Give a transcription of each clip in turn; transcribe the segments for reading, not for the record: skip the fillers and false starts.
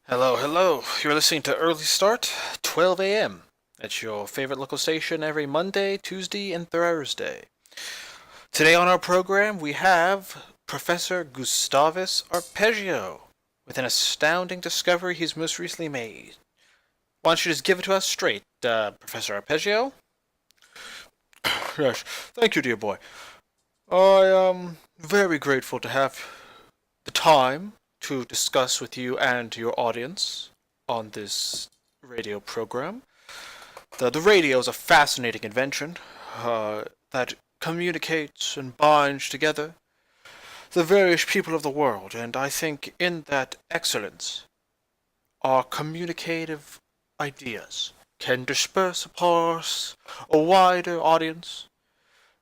Hello, hello. You're listening to Early Start, 12 a.m. It's your favorite local station every Monday, Tuesday, and Thursday. Today on our program, we have Professor Gustavus Arpeggio with an astounding discovery he's most recently made. Why don't you just give it to us straight, Professor Arpeggio? Yes, thank you, dear boy. I am very grateful to have the time to discuss with you and your audience on this radio program. The radio is a fascinating invention that communicates and binds together the various people of the world, and I think in that excellence, our communicative ideas can disperse across a wider audience,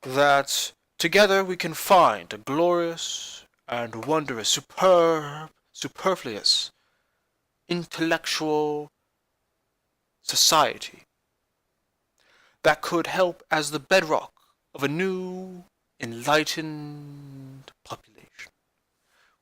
that together we can find a glorious and wondrous, superfluous, intellectual society that could help as the bedrock of a new, enlightened population,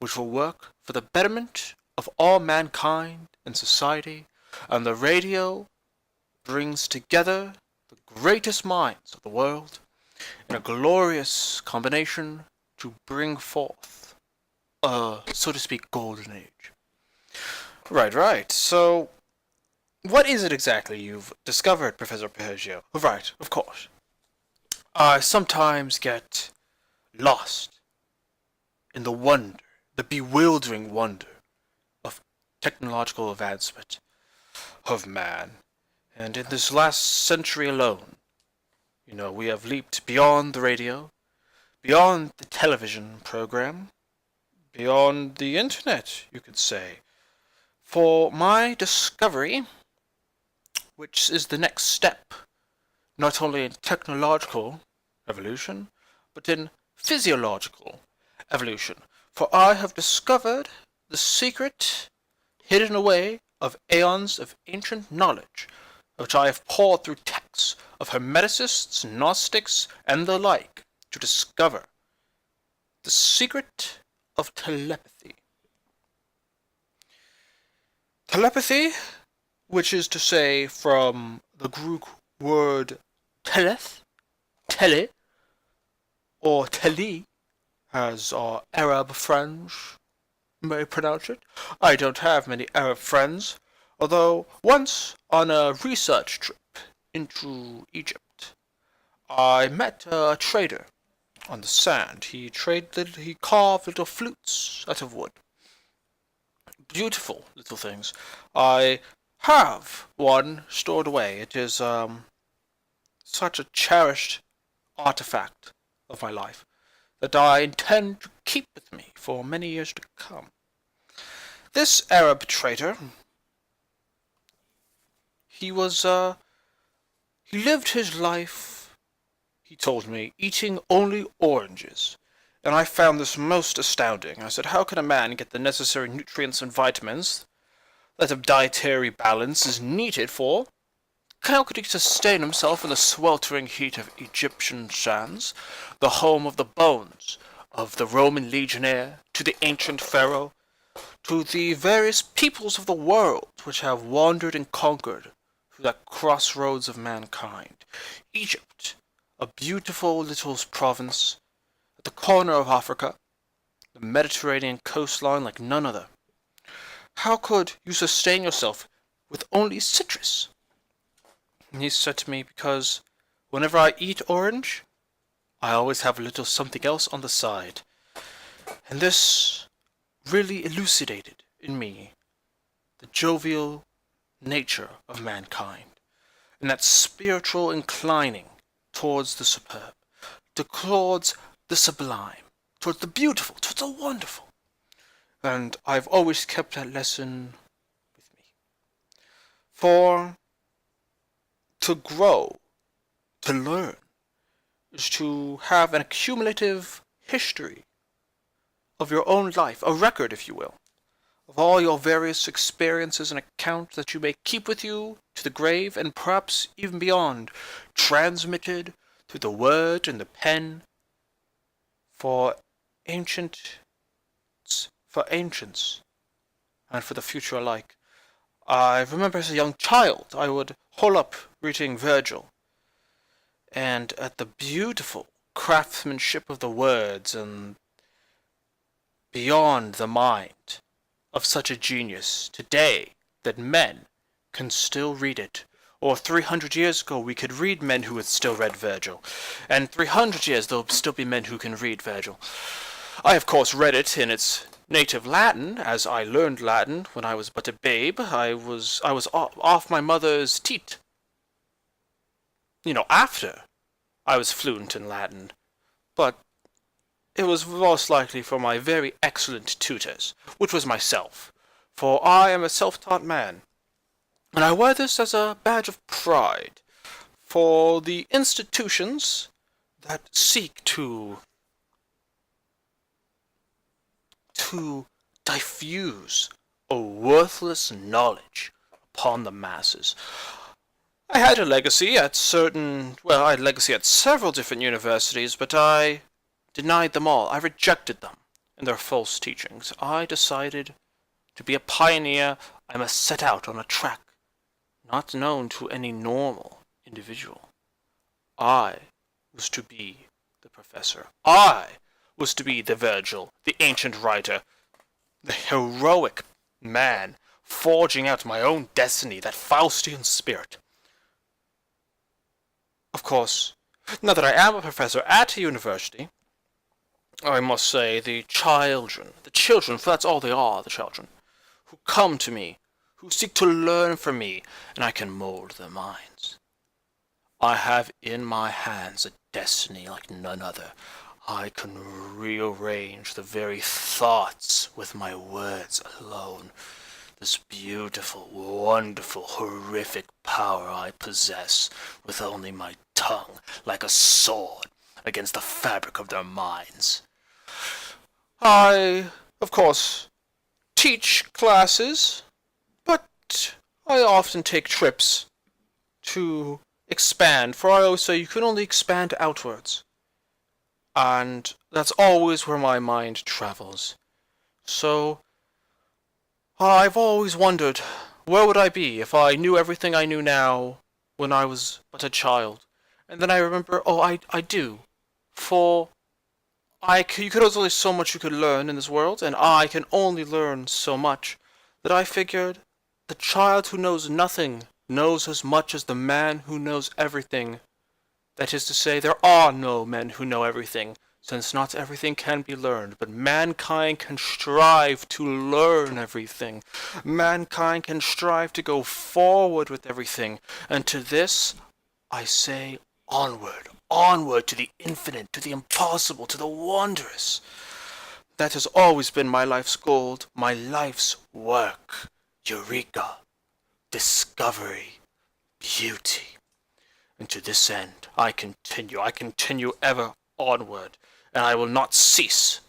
which will work for the betterment of all mankind and society, and the radio brings together the greatest minds of the world in a glorious combination to bring forth a, so to speak, golden age. Right, right. So, what is it exactly you've discovered, Professor Pergio? Right, of course. I sometimes get lost in the wonder, the bewildering wonder of technological advancement of man. And in this last century alone, we have leaped beyond the radio, beyond the television program, beyond the internet, you could say. For my discovery, which is the next step, not only in technological evolution, but in physiological evolution. For I have discovered the secret hidden away of aeons of ancient knowledge, which I have poured through texts of Hermeticists, Gnostics, and the like, to discover the secret of telepathy. Telepathy, which is to say from the Greek word teleth, tele, or teli, as our Arab friends may pronounce it. I don't have many Arab friends, although once on a research trip into Egypt, I met a trader on the sand. He carved little flutes out of wood. Beautiful little things. I have one stored away. It is such a cherished artifact of my life that I intend to keep with me for many years to come. This Arab trader, he was, he lived his life, he told me, eating only oranges. And I found this most astounding. I said, how can a man get the necessary nutrients and vitamins that a dietary balance is needed for? How could he sustain himself in the sweltering heat of Egyptian sands, the home of the bones of the Roman legionnaire, to the ancient pharaoh, to the various peoples of the world which have wandered and conquered through that crossroads of mankind? Egypt, a beautiful little province at the corner of Africa, the Mediterranean coastline like none other. How could you sustain yourself with only citrus? And he said to me, because whenever I eat orange, I always have a little something else on the side. And this really elucidated in me the jovial nature of mankind, and that spiritual inclining towards the superb, towards the sublime, towards the beautiful, towards the wonderful. And I've always kept that lesson with me. For to grow, to learn, is to have an accumulative history of your own life, a record, if you will, of all your various experiences and accounts that you may keep with you to the grave and perhaps even beyond, transmitted through the word and the pen for ancient, for ancients, and for the future alike. I remember as a young child I would hole up reading Virgil, and at the beautiful craftsmanship of the words and beyond the mind of such a genius today that men can still read it. Or 300 years ago, we could read men who had still read Virgil. And 300 years, there'll still be men who can read Virgil. I, of course, read it in its native Latin, as I learned Latin when I was but a babe. I was off my mother's teat. After I was fluent in Latin. But it was most likely for my very excellent tutors, which was myself, for I am a self-taught man, and I wear this as a badge of pride, for the institutions that seek to diffuse a worthless knowledge upon the masses. I had a legacy at I had a legacy at several different universities, but I denied them all. I rejected them and their false teachings. I decided to be a pioneer. I must set out on a track not known to any normal individual. I was to be the professor. I was to be the Virgil, the ancient writer, the heroic man, forging out my own destiny, that Faustian spirit. Of course, now that I am a professor at a university, I must say the children, for that's all they are, the children, who come to me, who seek to learn from me, and I can mold their minds. I have in my hands a destiny like none other. I can rearrange the very thoughts with my words alone. This beautiful, wonderful, horrific power I possess with only my tongue, like a sword, against the fabric of their minds. I, of course, teach classes, but I often take trips to expand, for I always say you can only expand outwards. And that's always where my mind travels. So, I've always wondered, where would I be if I knew everything I knew now when I was but a child? And then I remember, I do. For you could only so much you could learn in this world, and I can only learn so much, that I figured the child who knows nothing knows as much as the man who knows everything. That is to say, there are no men who know everything, since not everything can be learned, but mankind can strive to learn everything. Mankind can strive to go forward with everything, and to this I say onward, onward to the infinite, to the impossible, to the wondrous. That has always been my life's goal, my life's work. Eureka, discovery, beauty. And to this end I continue ever onward, and I will not cease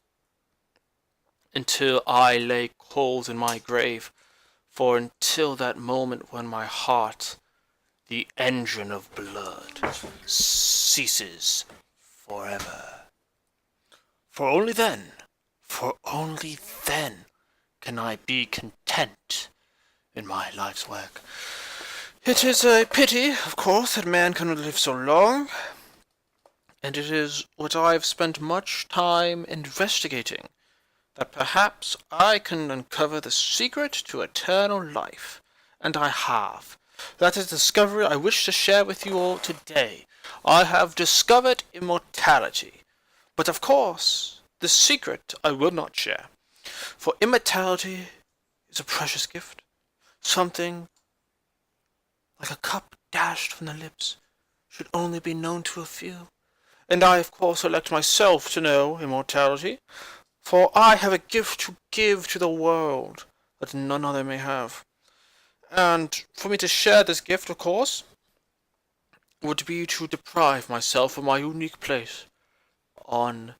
until I lay cold in my grave, for until that moment when my heart, the engine of blood, ceases forever. For only then can I be content in my life's work. It is a pity, of course, that man cannot live so long, and it is what I have spent much time investigating, that perhaps I can uncover the secret to eternal life, and I have. That is the discovery I wish to share with you all today. I have discovered immortality, but of course, the secret I will not share, for immortality is a precious gift, something like a cup dashed from the lips, should only be known to a few. And I, of course, elect myself to know immortality, for I have a gift to give to the world that none other may have. And for me to share this gift, of course, would be to deprive myself of my unique place on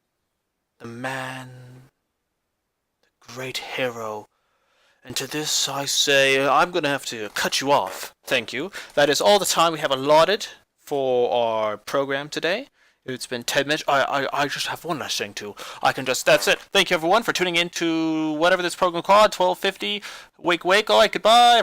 the man, the great hero. And to this I say, I'm going to have to cut you off. Thank you. That is all the time we have allotted for our program today. It's been 10 minutes. I just have one last thing too. That's it. Thank you everyone for tuning in to whatever this program called, 1250. Wake, wake. All right, goodbye.